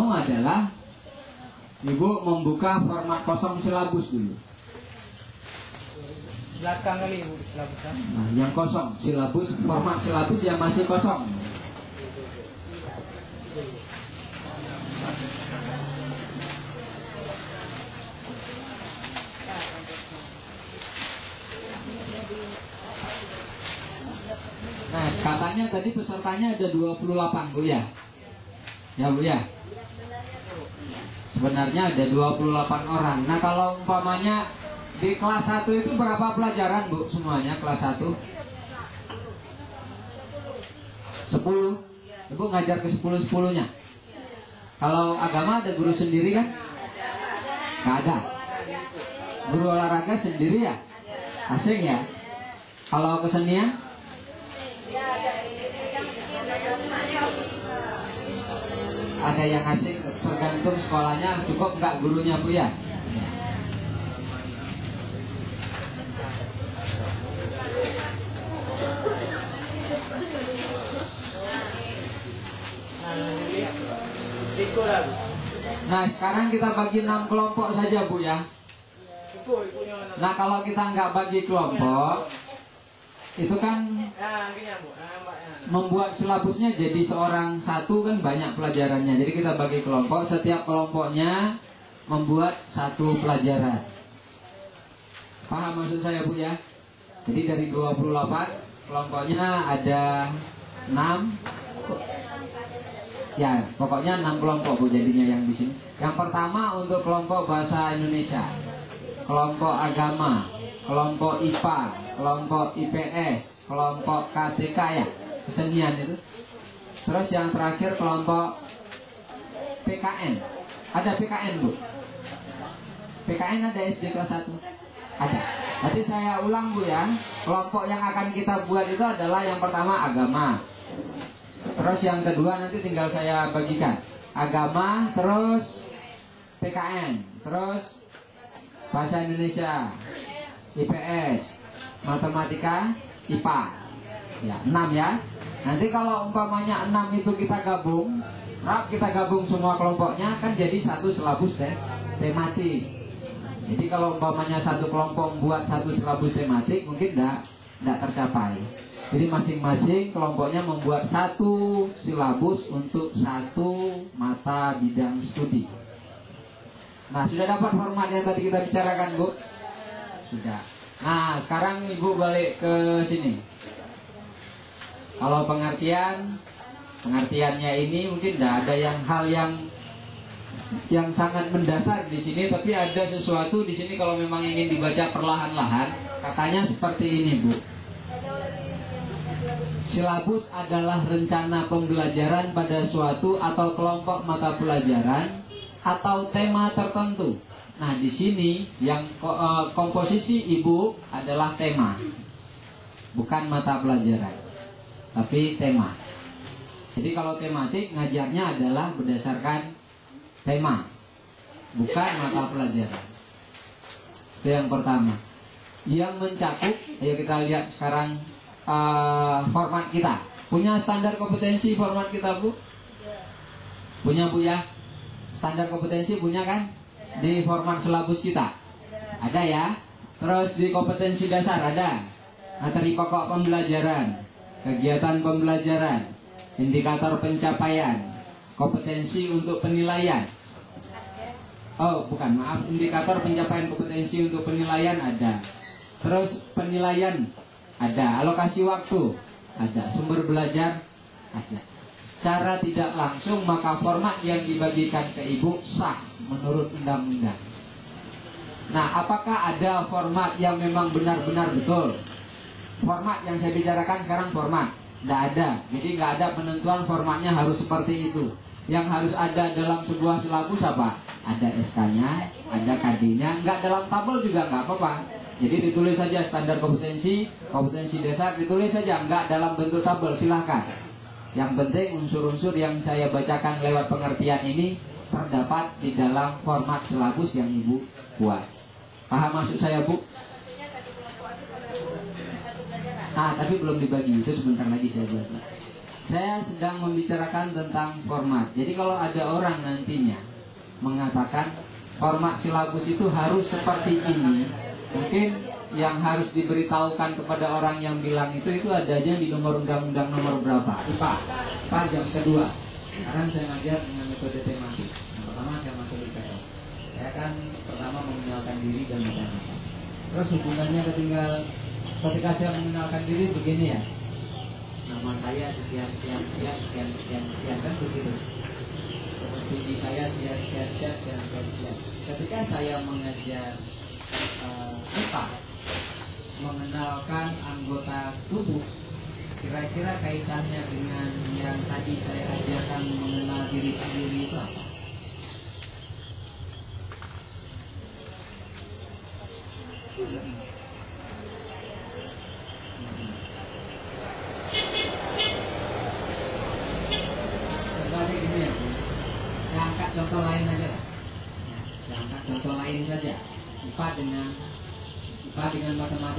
mau adalah Ibu membuka format kosong silabus dulu. Belakang kali Ibu di silabus kan? Nah, yang kosong silabus, format silabus yang masih kosong. Nah, katanya tadi pesertanya ada 28 Bu ya? Ya Bu ya? Sebenarnya ada 28 orang. Nah, kalau umpamanya di kelas 1 itu berapa pelajaran Bu semuanya kelas 1? 10. Ibu ngajar ke 10-10-nya. Kalau agama ada guru sendiri kan? Nggak ada. Guru olahraga sendiri ya? Asing ya? Kalau kesenian? Ada yang asing, tergantung sekolahnya. Cukup nggak gurunya Bu ya? Nah, sekarang kita bagi 6 kelompok saja Bu ya. Nah, kalau kita nggak bagi kelompok, itu kan membuat silabusnya jadi seorang satu kan banyak pelajarannya. Jadi kita bagi kelompok, setiap kelompoknya membuat satu pelajaran. Paham maksud saya Bu ya? Jadi dari 28 kelompoknya ada 6. Ya, pokoknya 6 kelompok Bu jadinya yang di sini. Yang pertama untuk kelompok bahasa Indonesia, kelompok agama, kelompok IPA, kelompok IPS, kelompok KTK ya, kesenian itu. Terus yang terakhir kelompok PKN. Ada PKN Bu? PKN ada SD kelas 1? Ada. Nanti saya ulang Bu ya. Kelompok yang akan kita buat itu adalah yang pertama agama. Terus yang kedua nanti tinggal saya bagikan. Agama, terus PKN, terus bahasa Indonesia, IPS, matematika, IPA. Ya, 6 ya. Nanti kalau umpamanya 6 itu kita gabung, kita gabung semua kelompoknya kan jadi satu silabus tematik. Jadi kalau umpamanya satu kelompok buat satu silabus tematik mungkin tidak tercapai. Jadi masing-masing kelompoknya membuat satu silabus untuk satu mata bidang studi. Nah, sudah dapat format yang tadi kita bicarakan Bu? Sudah. Nah, sekarang Ibu balik ke sini. Kalau pengertiannya ini mungkin tidak ada hal yang sangat mendasar di sini, tapi ada sesuatu di sini kalau memang ingin dibaca perlahan-lahan. Katanya seperti ini Bu. Silabus adalah rencana pembelajaran pada suatu atau kelompok mata pelajaran atau tema tertentu. Nah, di sini yang komposisi Ibu adalah tema, bukan mata pelajaran, tapi tema. Jadi kalau tematik ngajarnya adalah berdasarkan tema, bukan mata pelajaran. Itu yang pertama. Yang mencakup, ayo kita lihat sekarang format kita. Punya standar kompetensi format kita Bu? Punya Bu ya? Standar kompetensi punya kan? Di format silabus kita ada ya. Terus di kompetensi dasar ada. Materi pokok pembelajaran, kegiatan pembelajaran, indikator pencapaian, kompetensi untuk penilaian. Oh bukan, maaf, indikator pencapaian kompetensi untuk penilaian ada. Terus penilaian ada, alokasi waktu ada, sumber belajar ada. Secara tidak langsung maka format yang dibagikan ke Ibu sah menurut undang-undang. Nah, apakah ada format yang memang benar-benar betul? Format yang saya bicarakan sekarang format tidak ada. Jadi nggak ada penentuan formatnya harus seperti itu. Yang harus ada dalam sebuah silabus apa? Ada SK-nya, ada KD-nya, nggak dalam tabel juga nggak apa-apa. Jadi ditulis saja standar kompetensi dasar, ditulis saja, nggak dalam bentuk tabel, silahkan. Yang penting unsur-unsur yang saya bacakan lewat pengertian ini terdapat di dalam format silabus yang Ibu buat. Paham maksud saya Bu? Tapi belum dibagi, itu sebentar lagi saya buat. saya sedang membicarakan tentang format. Jadi kalau ada orang nantinya mengatakan format silabus itu harus seperti ini, mungkin yang harus diberitahukan kepada orang yang bilang itu adanya di nomor undang-undang nomor berapa? IPA jam kedua. Sekarang saya ngajar dengan metode tematik. Yang pertama saya masuk di IPS. Saya akan pertama mengenalkan diri dan macam-macam. Terus hubungannya ketika saya mengenalkan diri begini ya. Nama saya sekian kan begitu. Visi saya sekian. Ketika saya mengajar IPA, mengenalkan anggota tubuh, kira-kira kaitannya dengan yang tadi saya ajarkan mengenal diri sendiri itu apa? Terbalik ini ya, saya angkat contoh lain aja. Saya angkat contoh lain saja. IPA dengan matematika.